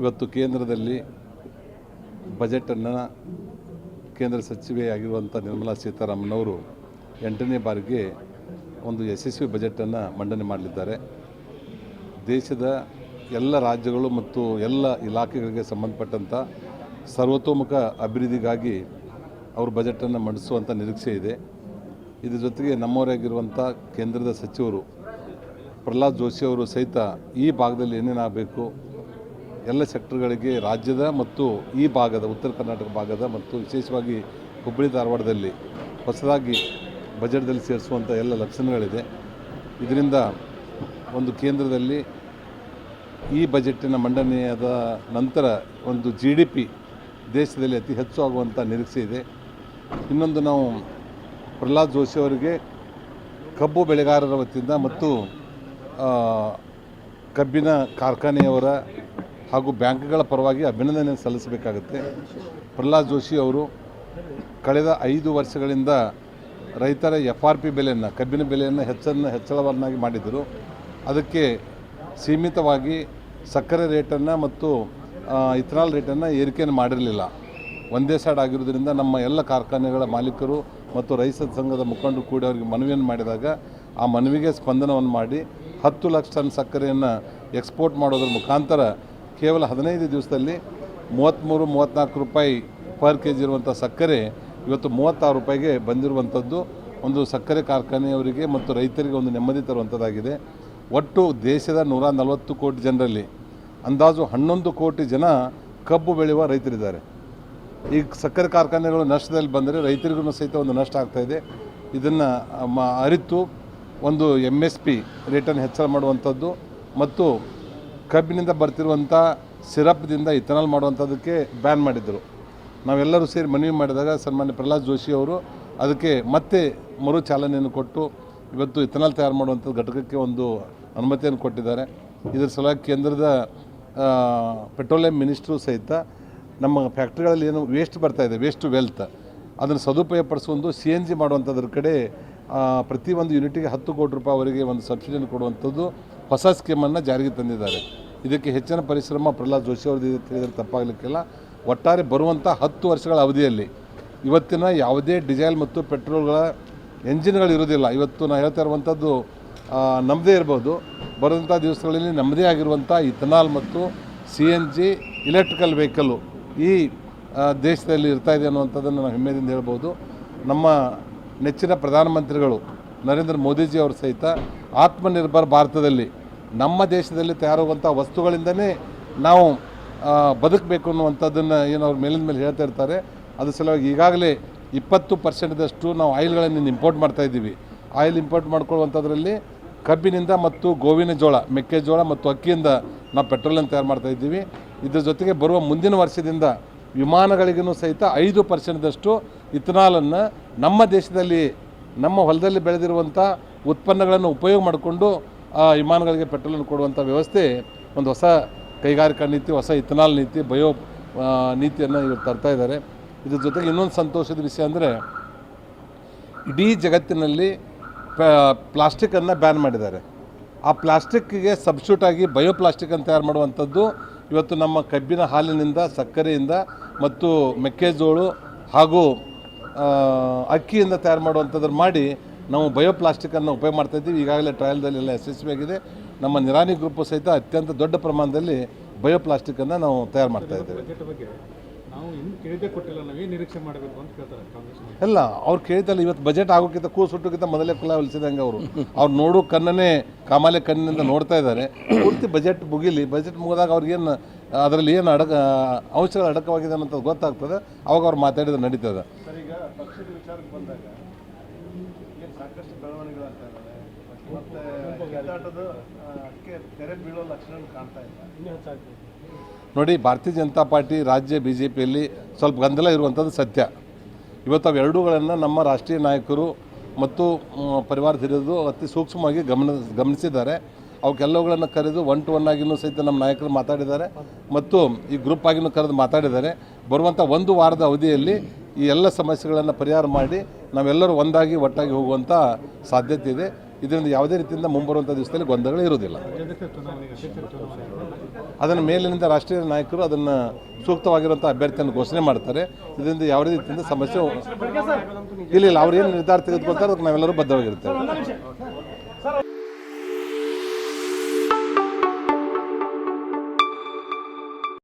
ಇವತ್ತು ಕೇಂದ್ರದಲ್ಲಿ ಬಜೆಟನ್ನು ಕೇಂದ್ರ ಸಚಿವೆಯಾಗಿರುವಂಥ ನಿರ್ಮಲಾ ಸೀತಾರಾಮನ್ ಅವರು 8ನೇ ಬಾರಿಗೆ ಒಂದು ಯಶಸ್ವಿ ಬಜೆಟನ್ನು ಮಂಡನೆ ಮಾಡಲಿದ್ದಾರೆ. ದೇಶದ ಎಲ್ಲ ರಾಜ್ಯಗಳು ಮತ್ತು ಎಲ್ಲ ಇಲಾಖೆಗಳಿಗೆ ಸಂಬಂಧಪಟ್ಟಂಥ ಸರ್ವತೋಮುಖ ಅಭಿವೃದ್ಧಿಗಾಗಿ ಅವರು ಬಜೆಟನ್ನು ಮಂಡಿಸುವಂಥ ನಿರೀಕ್ಷೆ ಇದೆ. ಇದರ ಜೊತೆಗೆ ನಮ್ಮವರಾಗಿರುವಂಥ ಕೇಂದ್ರದ ಸಚಿವರು ಪ್ರಹ್ಲಾದ್ ಜೋಶಿ ಅವರು ಸಹಿತ ಈ ಭಾಗದಲ್ಲಿ ಏನೇನಾಗಬೇಕು ಎಲ್ಲ ಸೆಕ್ಟರ್ಗಳಿಗೆ ರಾಜ್ಯದ ಮತ್ತು ಈ ಭಾಗದ ಉತ್ತರ ಕರ್ನಾಟಕ ಭಾಗದ ಮತ್ತು ವಿಶೇಷವಾಗಿ ಹುಬ್ಬಳ್ಳಿ ಧಾರವಾಡದಲ್ಲಿ ಹೊಸದಾಗಿ ಬಜೆಟ್ದಲ್ಲಿ ಸೇರಿಸುವಂಥ ಎಲ್ಲ ಲಕ್ಷಣಗಳಿದೆ. ಇದರಿಂದ ಒಂದು ಕೇಂದ್ರದಲ್ಲಿ ಈ ಬಜೆಟಿನ ಮಂಡನೆಯಾದ ನಂತರ ಒಂದು GDP ದೇಶದಲ್ಲಿ ಅತಿ ಹೆಚ್ಚು ಆಗುವಂಥ ನಿರೀಕ್ಷೆ ಇದೆ. ಇನ್ನೊಂದು ನಾವು ಪ್ರಹ್ಲಾದ್ ಜೋಶಿ ಅವರಿಗೆ ಕಬ್ಬು ಬೆಳೆಗಾರರ ವತಿಯಿಂದ ಮತ್ತು ಕಬ್ಬಿನ ಕಾರ್ಖಾನೆಯವರ ಹಾಗೂ ಬ್ಯಾಂಕ್ಗಳ ಪರವಾಗಿ ಅಭಿನಂದನೆ ಸಲ್ಲಿಸಬೇಕಾಗುತ್ತೆ. ಪ್ರಹ್ಲಾದ್ ಜೋಶಿ ಅವರು ಕಳೆದ 5 ವರ್ಷಗಳಿಂದ ರೈತರ FRP ಬೆಲೆಯನ್ನು ಕಬ್ಬಿನ ಬೆಲೆಯನ್ನು ಹೆಚ್ಚಳವನ್ನಾಗಿ ಮಾಡಿದರು. ಅದಕ್ಕೆ ಸೀಮಿತವಾಗಿ ಸಕ್ಕರೆ ರೇಟನ್ನು ಮತ್ತು ಇಥನಾಲ್ ರೇಟನ್ನು ಏರಿಕೆಯನ್ನು ಮಾಡಿರಲಿಲ್ಲ. ಒಂದೇ ಸೈಡ್ ಆಗಿರೋದ್ರಿಂದ ನಮ್ಮ ಎಲ್ಲ ಕಾರ್ಖಾನೆಗಳ ಮಾಲೀಕರು ಮತ್ತು ರೈತ ಸಂಘದ ಮುಖಂಡರು ಕೂಡ ಅವರಿಗೆ ಮನವಿಯನ್ನು ಮಾಡಿದಾಗ ಆ ಮನವಿಗೆ ಸ್ಪಂದನವನ್ನು ಮಾಡಿ 10 ಲಕ್ಷ ಟನ್ ಸಕ್ಕರೆಯನ್ನು ಎಕ್ಸ್ಪೋರ್ಟ್ ಮಾಡೋದ್ರ ಮುಖಾಂತರ ಕೇವಲ 15 ದಿವಸದಲ್ಲಿ 33-34 ರೂಪಾಯಿ ಪರ್ kg ಇರುವಂಥ ಸಕ್ಕರೆ ಇವತ್ತು 36 ರೂಪಾಯಿಗೆ ಬಂದಿರುವಂಥದ್ದು ಒಂದು ಸಕ್ಕರೆ ಕಾರ್ಖಾನೆಯವರಿಗೆ ಮತ್ತು ರೈತರಿಗೆ ಒಂದು ನೆಮ್ಮದಿ ತರುವಂಥದ್ದಾಗಿದೆ. ಒಟ್ಟು ದೇಶದ 140 ಕೋಟಿ ಜನರಲ್ಲಿ ಅಂದಾಜು 11 ಕೋಟಿ ಜನ ಕಬ್ಬು ಬೆಳೆಯುವ ರೈತರಿದ್ದಾರೆ. ಈ ಸಕ್ಕರೆ ಕಾರ್ಖಾನೆಗಳು ನಷ್ಟದಲ್ಲಿ ಬಂದರೆ ರೈತರಿಗೂ ಸಹಿತ ಒಂದು ನಷ್ಟ ಆಗ್ತಾಯಿದೆ. ಇದನ್ನು ಅರಿತು ಒಂದು MSP ರೇಟನ್ನು ಹೆಚ್ಚಳ ಮಾಡುವಂಥದ್ದು ಮತ್ತು ಕಬ್ಬಿನಿಂದ ಬರ್ತಿರುವಂಥ ಸಿರಪ್ದಿಂದ ಇಥನಾಲ್ ಮಾಡುವಂಥದ್ದಕ್ಕೆ ಬ್ಯಾನ್ ಮಾಡಿದ್ದರು. ನಾವೆಲ್ಲರೂ ಸೇರಿ ಮನವಿ ಮಾಡಿದಾಗ ಸನ್ಮಾನ್ಯ ಪ್ರಹ್ಲಾದ್ ಜೋಶಿ ಅವರು ಅದಕ್ಕೆ ಮತ್ತೆ ಮರು ಚಾಲನೆಯನ್ನು ಕೊಟ್ಟು ಇವತ್ತು ಇಥನಾಲ್ ತಯಾರು ಮಾಡುವಂಥ ಘಟಕಕ್ಕೆ ಒಂದು ಅನುಮತಿಯನ್ನು ಕೊಟ್ಟಿದ್ದಾರೆ. ಇದರ ಸಲುವಾಗಿ ಕೇಂದ್ರದ ಪೆಟ್ರೋಲಿಯಂ ಮಿನಿಸ್ಟ್ರು ಸಹಿತ ನಮ್ಮ ಫ್ಯಾಕ್ಟ್ರಿಗಳಲ್ಲಿ ಏನು ವೇಸ್ಟ್ ಬರ್ತಾಯಿದೆ, ವೇಸ್ಟ್ ಟು ವೆಲ್ತ್, ಅದನ್ನು ಸದುಪಯೋಗಪಡಿಸುವಂದು CNG ಮಾಡುವಂಥದ್ರ ಕಡೆ ಪ್ರತಿ ಒಂದು ಯೂನಿಟಿಗೆ 10 ಕೋಟಿ ರೂಪಾಯಿವರೆಗೆ ಒಂದು ಸಬ್ಸಿಡಿಯನ್ನು ಕೊಡುವಂಥದ್ದು ಹೊಸ ಸ್ಕೀಮನ್ನು ಜಾರಿಗೆ ತಂದಿದ್ದಾರೆ. ಇದಕ್ಕೆ ಹೆಚ್ಚಿನ ಪರಿಶ್ರಮ ಪ್ರಹ್ಲಾದ್ ಜೋಶಿ ಅವ್ರದ್ದು ತಿಳಿದರೆ ತಪ್ಪಾಗಲಿಕ್ಕಿಲ್ಲ. ಒಟ್ಟಾರೆ ಬರುವಂಥ 10 ವರ್ಷಗಳ ಅವಧಿಯಲ್ಲಿ ಇವತ್ತಿನ ಯಾವುದೇ ಡೀಸೆಲ್ ಮತ್ತು ಪೆಟ್ರೋಲ್ಗಳ ಎಂಜಿನ್ಗಳು ಇರೋದಿಲ್ಲ. ಇವತ್ತು ನಾನು ಹೇಳ್ತಾ ಇರುವಂಥದ್ದು ನಮ್ಮದೇ ಇರ್ಬೋದು, ಬರುವಂಥ ದಿವಸಗಳಲ್ಲಿ ನಮ್ಮದೇ ಆಗಿರುವಂಥ ಇಥನಾಲ್ ಮತ್ತು CNG ಇಲೆಕ್ಟ್ರಿಕಲ್ ವೆಹಿಕಲ್ಲು ಈ ದೇಶದಲ್ಲಿ ಇರ್ತಾಯಿದೆ ಅನ್ನುವಂಥದ್ದನ್ನು ನಾವು ಹೆಮ್ಮೆಯಿಂದ ಹೇಳ್ಬೋದು. ನಮ್ಮ ನೆಚ್ಚಿನ ಪ್ರಧಾನಮಂತ್ರಿಗಳು ನರೇಂದ್ರ ಮೋದಿಜಿ ಅವರು ಸಹಿತ ಆತ್ಮನಿರ್ಭರ್ ಭಾರತದಲ್ಲಿ ನಮ್ಮ ದೇಶದಲ್ಲಿ ತಯಾರಾಗುವಂಥ ವಸ್ತುಗಳಿಂದನೇ ನಾವು ಬದುಕಬೇಕು ಅನ್ನುವಂಥದ್ದನ್ನು ಏನು ಅವ್ರ ಮೇಲಿನ ಮೇಲೆ ಹೇಳ್ತಾ ಇರ್ತಾರೆ. ಅದ್ರ ಸಲುವಾಗಿ ಈಗಾಗಲೇ 20% ನಾವು ಆಯಿಲ್ಗಳನ್ನು ಇಂಪೋರ್ಟ್ ಮಾಡ್ತಾಯಿದ್ದೀವಿ. ಆಯಿಲ್ ಇಂಪೋರ್ಟ್ ಮಾಡ್ಕೊಳ್ಳುವಂಥದ್ರಲ್ಲಿ ಕಬ್ಬಿನಿಂದ ಮತ್ತು ಗೋವಿನ ಜೋಳ, ಮೆಕ್ಕೆಜೋಳ ಮತ್ತು ಅಕ್ಕಿಯಿಂದ ನಾವು ಪೆಟ್ರೋಲನ್ನು ತಯಾರು ಮಾಡ್ತಾಯಿದ್ದೀವಿ. ಇದ್ರ ಜೊತೆಗೆ ಬರುವ ಮುಂದಿನ ವರ್ಷದಿಂದ ವಿಮಾನಗಳಿಗೂ ಸಹಿತ 5% ಇಥನಾಲನ್ನು ನಮ್ಮ ದೇಶದಲ್ಲಿ ನಮ್ಮ ಹೊಲದಲ್ಲಿ ಬೆಳೆದಿರುವಂಥ ಉತ್ಪನ್ನಗಳನ್ನು ಉಪಯೋಗ ಮಾಡಿಕೊಂಡು ವಿಮಾನಗಳಿಗೆ ಪೆಟ್ರೋಲನ್ನು ಕೊಡುವಂಥ ವ್ಯವಸ್ಥೆ ಒಂದು ಹೊಸ ಕೈಗಾರಿಕಾ ನೀತಿ, ಹೊಸ ಇಥನಾಲ್ ನೀತಿ, ಬಯೋ ನೀತಿಯನ್ನು ಇವತ್ತು ತರ್ತಾ ಇದ್ದಾರೆ. ಇದ್ರ ಜೊತೆಗೆ ಇನ್ನೊಂದು ಸಂತೋಷದ ವಿಷಯ ಅಂದರೆ ಇಡೀ ಜಗತ್ತಿನಲ್ಲಿ ಪ್ಲಾಸ್ಟಿಕ್ಕನ್ನು ಬ್ಯಾನ್ ಮಾಡಿದ್ದಾರೆ. ಆ ಪ್ಲಾಸ್ಟಿಕ್ಕಿಗೆ ಸಬ್ಸ್ಟಿಟ್ಯೂಟಾಗಿ ಬಯೋಪ್ಲಾಸ್ಟಿಕ್ಕನ್ನು ತಯಾರು ಮಾಡುವಂಥದ್ದು ಇವತ್ತು ನಮ್ಮ ಕಬ್ಬಿನ ಹಾಲಿನಿಂದ, ಸಕ್ಕರೆಯಿಂದ ಮತ್ತು ಮೆಕ್ಕೆಜೋಳ ಹಾಗೂ ಅಕ್ಕಿಯಿಂದ ತಯಾರು ಮಾಡುವಂಥದ್ದನ್ನು ಮಾಡಿ ನಾವು ಬಯೋಪ್ಲಾಸ್ಟಿಕ್ಕನ್ನು ಉಪಯೋಗ ಮಾಡ್ತಾಯಿದ್ದೀವಿ. ಈಗಾಗಲೇ ಟ್ರಯಲ್ದಲ್ಲಿ ಎಲ್ಲ ಯಶಸ್ವಿಯಾಗಿದೆ. ನಮ್ಮ ನಿರಾಣಿ ಗ್ರೂಪು ಸಹಿತ ಅತ್ಯಂತ ದೊಡ್ಡ ಪ್ರಮಾಣದಲ್ಲಿ ಬಯೋಪ್ಲಾಸ್ಟಿಕ್ಕನ್ನು ನಾವು ತಯಾರು ಮಾಡ್ತಾಯಿದ್ದೇವೆ. ಎಲ್ಲ ಅವ್ರು ಕೇಳಿದಲ್ಲ, ಇವತ್ತು ಬಜೆಟ್ ಆಗೋಕ್ಕಿಂತ ಕೂಸುಟ್ಟಕ್ಕಿಂತ ಮೊದಲೇ ಕುಲ ಹೊಲಿಸಿದಂಗೆ ಅವ್ರು ನೋಡು ಕಣ್ಣನ್ನೇ ಕಾಮಾಲೆ ಕಣ್ಣಿನಿಂದ ನೋಡ್ತಾ ಇದ್ದಾರೆ. ಪೂರ್ತಿ ಬಜೆಟ್ ಮುಗಿಲಿ, ಬಜೆಟ್ ಮುಗಿದಾಗ ಅವ್ರಿಗೇನು ಅದರಲ್ಲಿ ಏನು ಅಂಶಗಳು ಅಡಕವಾಗಿದೆ ಅನ್ನೋಂಥದ್ದು ಗೊತ್ತಾಗ್ತದೆ. ಅವಾಗ ಅವ್ರು ಮಾತಾಡಿದ್ರೆ ನಡೀತದೆ. ಈಗ ಪಕ್ಷದ ವಿಚಾರಕ್ಕೆ ಬಂದಾಗ ಸಾಕಷ್ಟು ಬೆಳವಣಿಗೆಗಳಾಗ್ತಾಯಿದ್ದಾವೆ ಮತ್ತು ತೆರೆ ಬೀಳೋ ಲಕ್ಷಣ ಕಾಣ್ತಾ ಇಲ್ಲ. ನೋಡಿ, ಭಾರತೀಯ ಜನತಾ ಪಾರ್ಟಿ ರಾಜ್ಯ BJPಯಲ್ಲಿ ಸ್ವಲ್ಪ ಗೊಂದಲ ಇರುವಂಥದ್ದು ಸತ್ಯ. ಇವತ್ತು ಅವೆರಡೂಗಳನ್ನು ನಮ್ಮ ರಾಷ್ಟ್ರೀಯ ನಾಯಕರು ಮತ್ತು ಪರಿವಾರ ಹಿರಿಯರು ಅತಿ ಸೂಕ್ಷ್ಮವಾಗಿ ಗಮನಿಸಿದ್ದಾರೆ. ಅವಕ್ಕೆಲ್ಲವುಗಳನ್ನು ಕರೆದು 1 to 1 ಆಗಿನೂ ಸಹಿತ ನಮ್ಮ ನಾಯಕರು ಮಾತಾಡಿದ್ದಾರೆ ಮತ್ತು ಈ ಗ್ರೂಪ್ ಆಗಿನೂ ಕರೆದು ಮಾತಾಡಿದ್ದಾರೆ. ಬರುವಂಥ 1 ವಾರದ ಅವಧಿಯಲ್ಲಿ ಈ ಎಲ್ಲ ಸಮಸ್ಯೆಗಳನ್ನು ಪರಿಹಾರ ಮಾಡಿ ನಾವೆಲ್ಲರೂ ಒಟ್ಟಾಗಿ ಹೋಗುವಂಥ ಸಾಧ್ಯತೆ ಇದೆ. ಇದರಿಂದ ಯಾವುದೇ ರೀತಿಯಿಂದ ಮುಂಬರುವಂಥ ದಿವಸದಲ್ಲಿ ಗೊಂದಲಗಳು ಇರೋದಿಲ್ಲ. ಅದನ್ನು ಮೇಲಿನಿಂದ ರಾಷ್ಟ್ರೀಯ ನಾಯಕರು ಅದನ್ನು ಸೂಕ್ತವಾಗಿರುವಂಥ ಅಭ್ಯರ್ಥಿಯನ್ನು ಘೋಷಣೆ ಮಾಡ್ತಾರೆ. ಇದರಿಂದ ಯಾವುದೇ ರೀತಿಯಿಂದ ಸಮಸ್ಯೆ ಇಲ್ಲ. ಅವ್ರು ಏನು ನಿರ್ಧಾರ ತೆಗೆದುಕೊಳ್ತಾರೆ ಅದಕ್ಕೆ ನಾವೆಲ್ಲರೂ ಬದ್ಧವಾಗಿರ್ತೇವೆ.